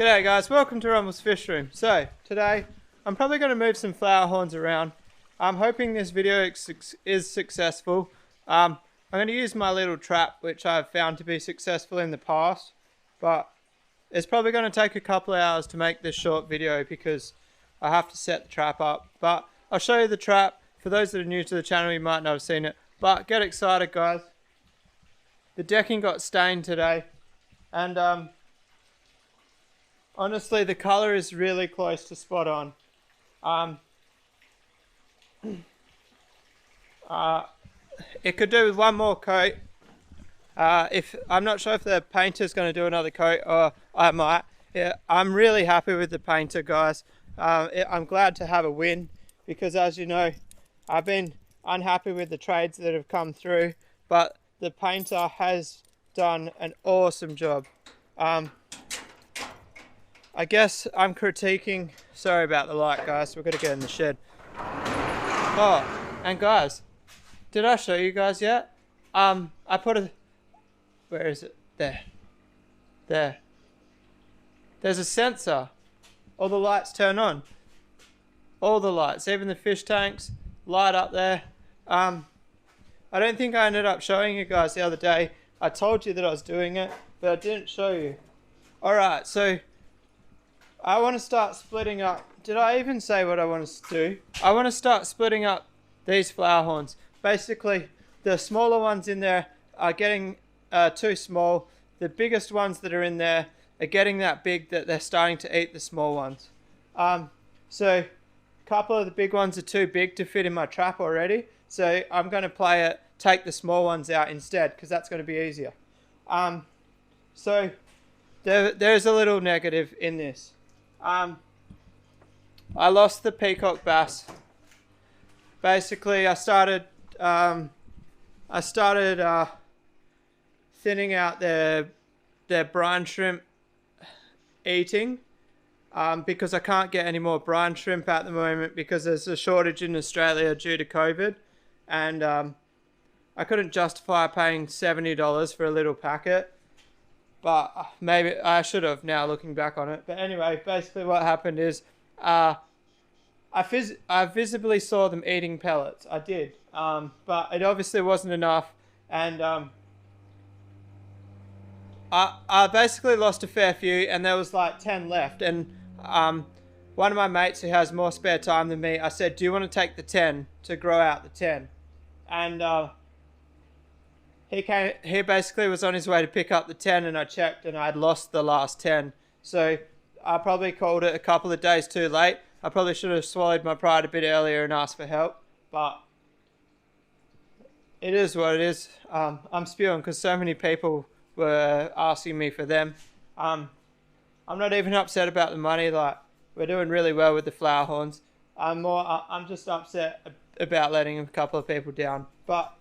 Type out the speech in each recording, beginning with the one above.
G'day guys, welcome to Rumble's Fish Room. So, today I'm probably going to move some flower horns around. I'm hoping this video is successful. I'm going to use my little trap, which I've found to be successful in the past. But it's probably going to take a couple of hours to make this short video because I have to set the trap up. But I'll show you the trap. For those that are new to the channel, you might not have seen it. But get excited guys. The decking got stained today. And honestly, the color is really close to spot on. It could do with one more coat. If I'm not sure if the painter's going to do another coat, or I might. Yeah, I'm really happy with the painter, guys. I'm glad to have a win because, as you know, I've been unhappy with the trades that have come through, but the painter has done an awesome job. I guess I'm critiquing. Sorry about the light, guys. We're gonna get in the shed. Oh, and guys, did I show you guys yet? I put a. Where is it? There. There. There's a sensor. All the lights turn on. All the lights, even the fish tanks, light up there. I don't think I ended up showing you guys the other day. I told you that I was doing it, but I didn't show you. All right, so. I want to start splitting up. Did I even say what I want to do? I want to start splitting up these flower horns. Basically, the smaller ones in there are getting too small. The biggest ones that are in there are getting that big that they're starting to eat the small ones. So a couple of the big ones are too big to fit in my trap already. So I'm going to take the small ones out instead because that's going to be easier. So there's a little negative in this. I lost the peacock bass. Basically, I started thinning out their brine shrimp eating because I can't get any more brine shrimp at the moment because there's a shortage in Australia due to COVID, and I couldn't justify paying $70 for a little packet. But maybe I should have now looking back on it. But anyway, basically what happened is I visibly saw them eating pellets. I did. But it obviously wasn't enough. And I basically lost a fair few and there was like 10 left. And one of my mates who has more spare time than me, I said, do you want to take the 10 to grow out the 10? And he basically was on his way to pick up the 10 and I checked and I'd lost the last 10. So I probably called it a couple of days too late. I probably should have swallowed my pride a bit earlier and asked for help. But it is what it is. I'm spewing because so many people were asking me for them. I'm not even upset about the money. Like, we're doing really well with the flower horns. I'm just upset about letting a couple of people down. But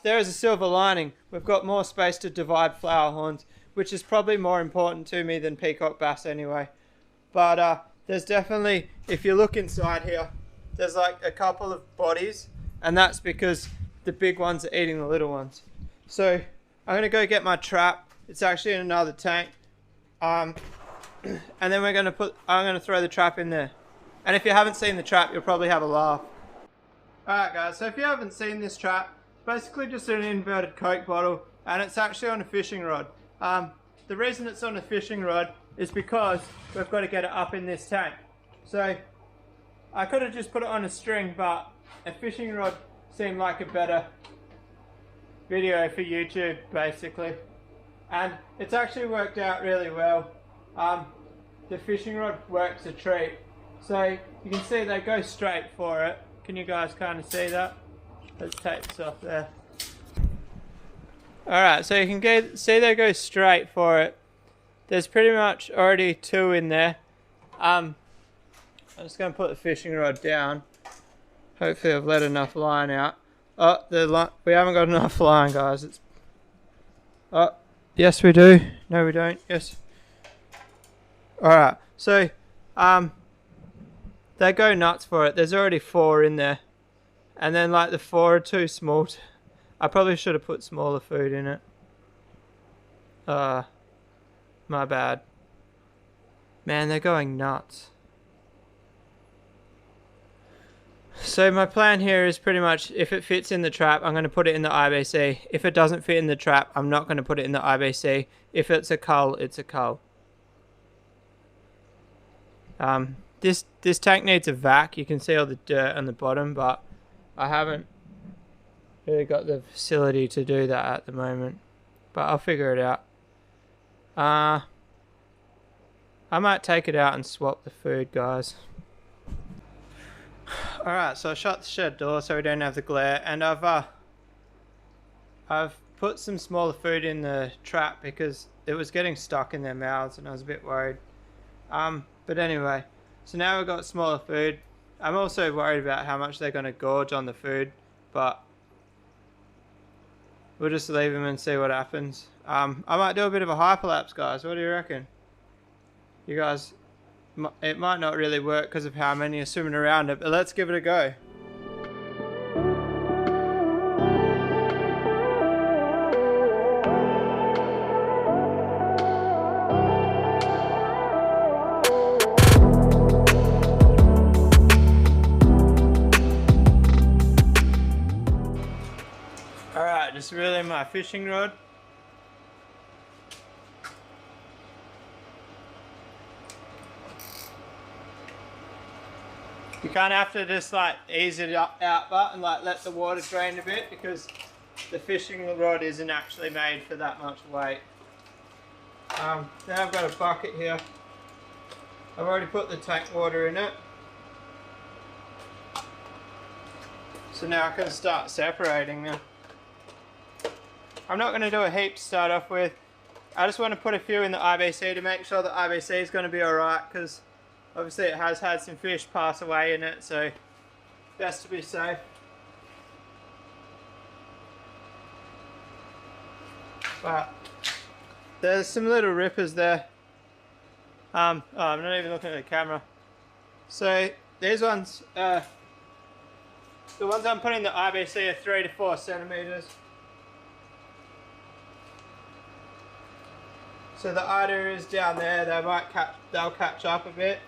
there is a silver lining. We've got more space to divide flower horns, which is probably more important to me than peacock bass anyway. But there's definitely, if you look inside here, there's like a couple of bodies, and that's because the big ones are eating the little ones. So I'm gonna go get my trap. It's actually in another tank, and then I'm gonna throw the trap in there. And if you haven't seen the trap, you'll probably have a laugh. Alright guys, so if you haven't seen this trap, basically just an inverted Coke bottle, and it's actually on a fishing rod. The reason it's on a fishing rod is because we've got to get it up in this tank. So I could have just put it on a string, but a fishing rod seemed like a better video for YouTube basically, and it's actually worked out really well. The fishing rod works a treat, so you can see they go straight for it. Can you guys kind of see that? Let's take this off there. Alright, so you can see they go straight for it. There's pretty much already 2 in there. I'm just going to put the fishing rod down. Hopefully I've let enough line out. Oh, we haven't got enough line, guys. Oh, yes we do. No we don't. Yes. Alright, so they go nuts for it. There's already 4 in there. And then like the 4 are too small. I probably should have put smaller food in it. My bad. Man, they're going nuts. So my plan here is pretty much, if it fits in the trap, I'm going to put it in the IBC. If it doesn't fit in the trap, I'm not going to put it in the IBC. If it's a cull, it's a cull. This tank needs a vac. You can see all the dirt on the bottom, but I haven't really got the facility to do that at the moment. But I'll figure it out. I might take it out and swap the food, guys. Alright, so I shut the shed door so we don't have the glare, and I've put some smaller food in the trap because it was getting stuck in their mouths and I was a bit worried. But anyway, so now we've got smaller food. I'm also worried about how much they're going to gorge on the food, but we'll just leave them and see what happens. I might do a bit of a hyperlapse, guys. What do you reckon? You guys... It might not really work because of how many are swimming around it, but let's give it a go. Alright, just reel in my fishing rod. You kind of have to just like ease it out but and like let the water drain a bit because the fishing rod isn't actually made for that much weight. Now I've got a bucket here. I've already put the tank water in it. So now I can start separating them. I'm not going to do a heap to start off with. I just want to put a few in the IBC to make sure the IBC is going to be alright, because obviously it has had some fish pass away in it, so best to be safe. But there's some little rippers there. Oh, I'm not even looking at the camera. So these ones, the ones I'm putting in the IBC are 3 to 4 centimeters. So the idea is down there, they'll catch up a bit.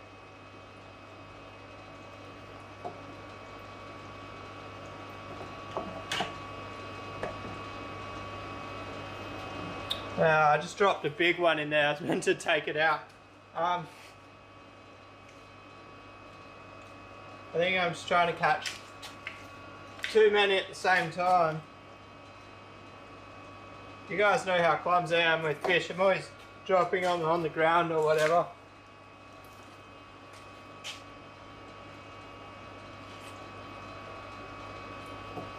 I just dropped a big one in there. I was meant to take it out. I think I'm just trying to catch too many at the same time. You guys know how clumsy I am with fish. I'm always dropping them on the ground or whatever.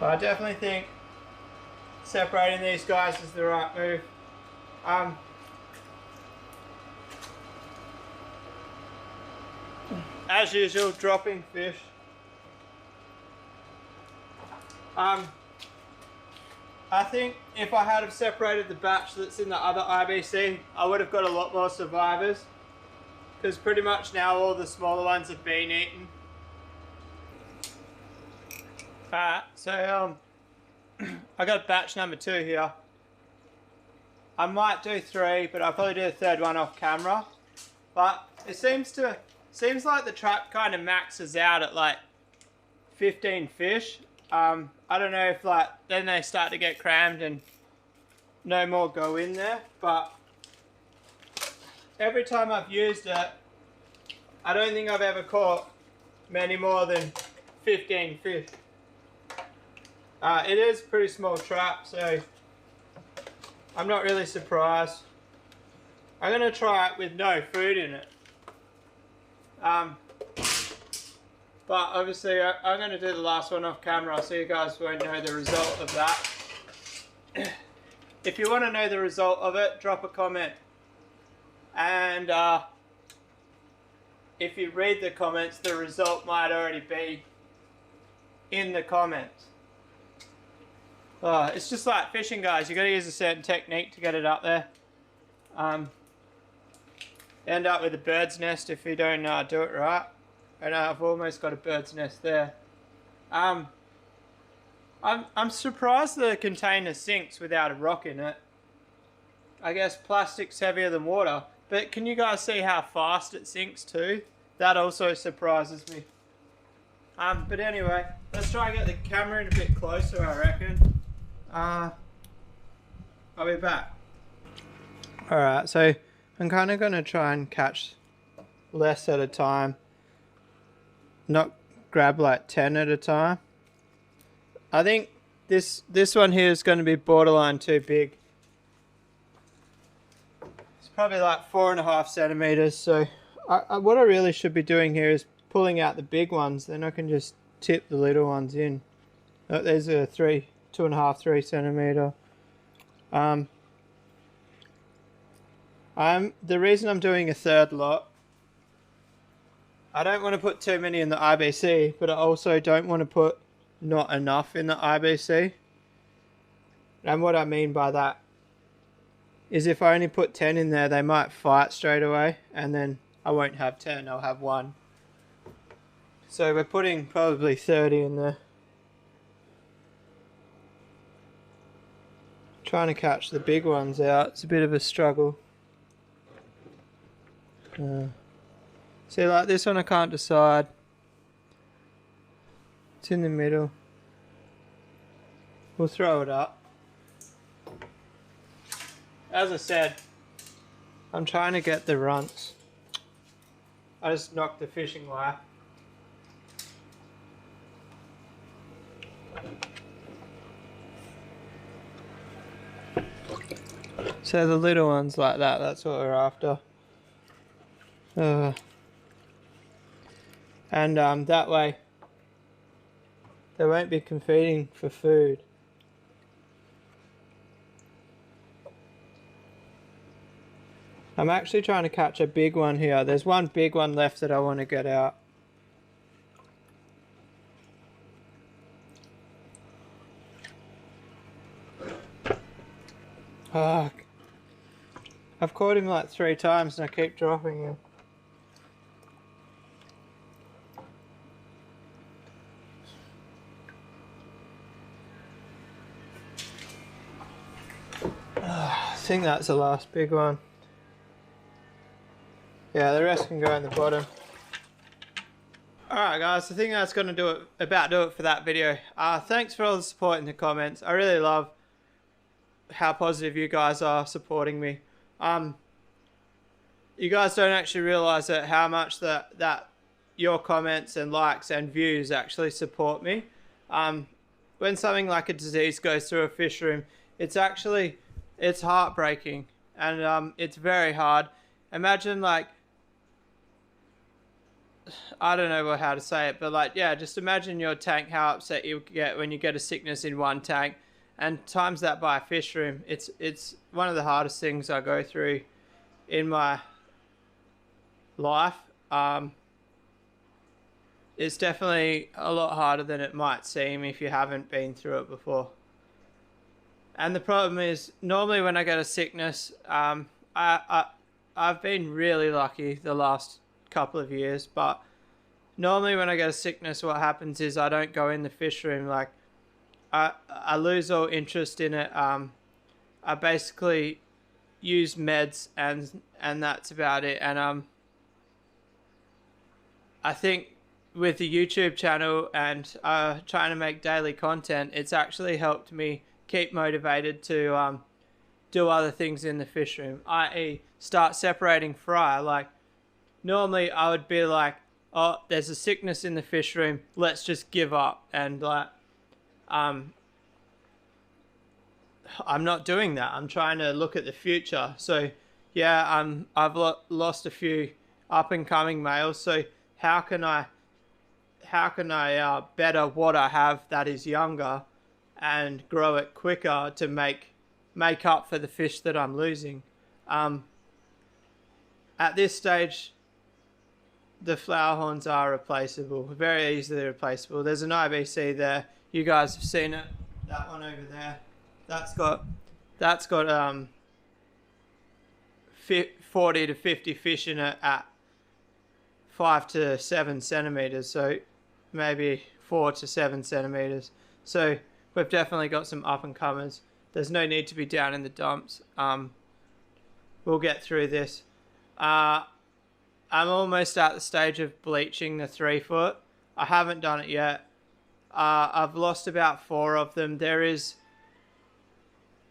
But I definitely think separating these guys is the right move. As usual, dropping fish. I think if I had have separated the batch that's in the other IBC, I would have got a lot more survivors, because pretty much now all the smaller ones have been eaten. Alright, so I got batch number 2 here. I might do 3, but I'll probably do the 3rd one off camera. But it seems like the trap kind of maxes out at like 15 fish. I don't know if like then they start to get crammed and no more go in there, but every time I've used it, I don't think I've ever caught many more than 15 fish. It is a pretty small trap, so I'm not really surprised. I'm going to try it with no food in it. But obviously I'm going to do the last one off camera, so you guys won't know the result of that. If you want to know the result of it, drop a comment. And if you read the comments, the result might already be in the comments. It's just like fishing, guys. You got to use a certain technique to get it up there. End up with a bird's nest if you don't do it right. And I've almost got a bird's nest there. I'm surprised the container sinks without a rock in it. I guess plastic's heavier than water. But can you guys see how fast it sinks too? That also surprises me. But anyway, let's try and get the camera in a bit closer, I reckon. I'll be back. Alright, so I'm kind of going to try and catch less at a time. Not grab like 10 at a time. I think this one here is going to be borderline too big. It's probably like 4.5 centimeters. So what I really should be doing here is pulling out the big ones. Then I can just tip the little ones in. Oh, there's a 2.5, 3 centimeter. The reason I'm doing a third lot, I don't want to put too many in the IBC, but I also don't want to put not enough in the IBC. And what I mean by that is if I only put 10 in there, they might fight straight away, and then I won't have 10, I'll have 1. So we're putting probably 30 in there. Trying to catch the big ones out, it's a bit of a struggle. See, like this one I can't decide. It's in the middle. We'll throw it up. As I said, I'm trying to get the runts. I just knocked the fishing wire. So the little ones like that, that's what we're after. And that way they won't be competing for food. I'm actually trying to catch a big one here. There's one big one left that I want to get out. Oh, I've caught him like 3 times and I keep dropping him. I think that's the last big one. Yeah, the rest can go in the bottom. Alright guys, I think that's going to do it for that video. Thanks for all the support in the comments. I really love how positive you guys are supporting me. You guys don't actually realise that how much that your comments and likes and views actually support me. When something like a disease goes through a fish room, it's heartbreaking, and it's very hard. Imagine, like, I don't know how to say it, but like, yeah, just imagine your tank, how upset you get when you get a sickness in one tank, and times that by a fish room. It's one of the hardest things I go through in my life. It's definitely a lot harder than it might seem if you haven't been through it before. And the problem is, normally when I get a sickness, I've been really lucky the last couple of years, but normally when I get a sickness, what happens is I don't go in the fish room. Like, I lose all interest in it. I basically use meds and that's about it. And I think with the YouTube channel and trying to make daily content, it's actually helped me keep motivated to do other things in the fish room, i.e. start separating fry. Like, normally I would be like, oh, there's a sickness in the fish room, let's just give up. And like, I'm not doing that. I'm trying to look at the future. So yeah, I've lost a few up and coming males. So how can I better what I have that is younger and grow it quicker to make up for the fish that I'm losing? At this stage, the flowerhorns are replaceable, very easily replaceable. There's an IBC there. You guys have seen it. That one over there. That's got 40 to 50 fish in it at 5 to 7 centimeters. So maybe 4 to 7 centimeters. So we've definitely got some up and comers. There's no need to be down in the dumps. We'll get through this. I'm almost at the stage of bleaching the 3 foot. I haven't done it yet. I've lost about 4 of them. There is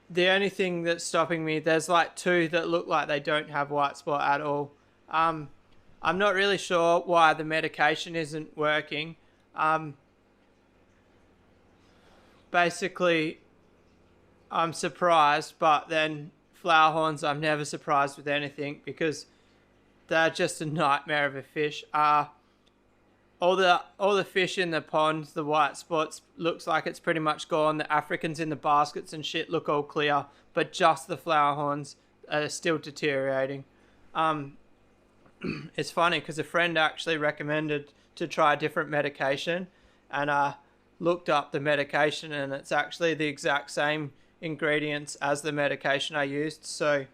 the only thing that's stopping me. There's like 2 that look like they don't have white spot at all. I'm not really sure why the medication isn't working. Basically, I'm surprised, but then flowerhorns, I'm never surprised with anything because they're just a nightmare of a fish. All the fish in the pond, the white spots, looks like it's pretty much gone. The Africans in the baskets and shit look all clear, but just the flowerhorns are still deteriorating. It's funny because a friend actually recommended to try a different medication, and I looked up the medication, and it's actually the exact same ingredients as the medication I used. So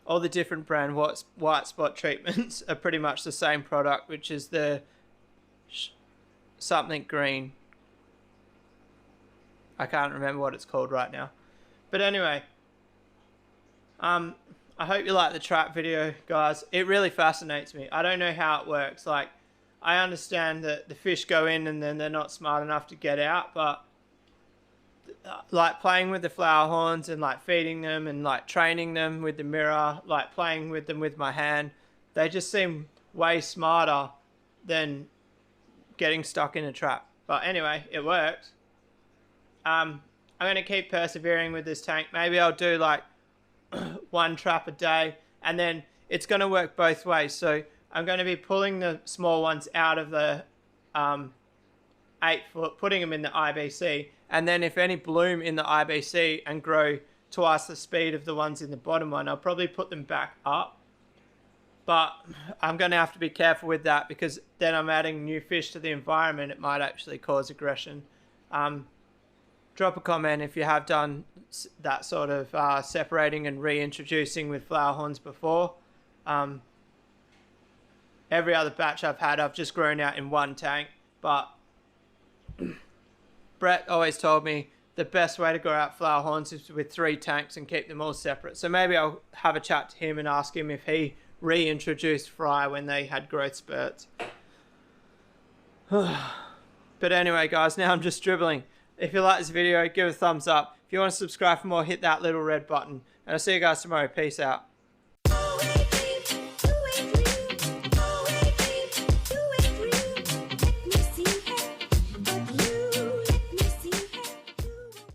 all the different brand white spot treatments are pretty much the same product, which is the something green. I can't remember what it's called right now. But anyway, I hope you like the trap video, guys. It really fascinates me. I don't know how it works. Like, I understand that the fish go in and then they're not smart enough to get out, but like playing with the flowerhorns and like feeding them and like training them with the mirror, like playing with them with my hand, they just seem way smarter than getting stuck in a trap. But anyway, it works. I'm going to keep persevering with this tank. Maybe I'll do like 1 trap a day, and then it's going to work both ways. So I'm going to be pulling the small ones out of the 8 foot, putting them in the IBC, and then if any bloom in the IBC and grow twice the speed of the ones in the bottom one, I'll probably put them back up. But I'm going to have to be careful with that because then I'm adding new fish to the environment. It might actually cause aggression. Drop a comment if you have done that sort of separating and reintroducing with flowerhorns before. Every other batch I've had, I've just grown out in 1 tank. But Brett always told me the best way to grow out flowerhorns is with 3 tanks and keep them all separate. So maybe I'll have a chat to him and ask him if he reintroduced fry when they had growth spurts. But anyway, guys, now I'm just dribbling. If you like this video, give it a thumbs up. If you want to subscribe for more, hit that little red button. And I'll see you guys tomorrow. Peace out.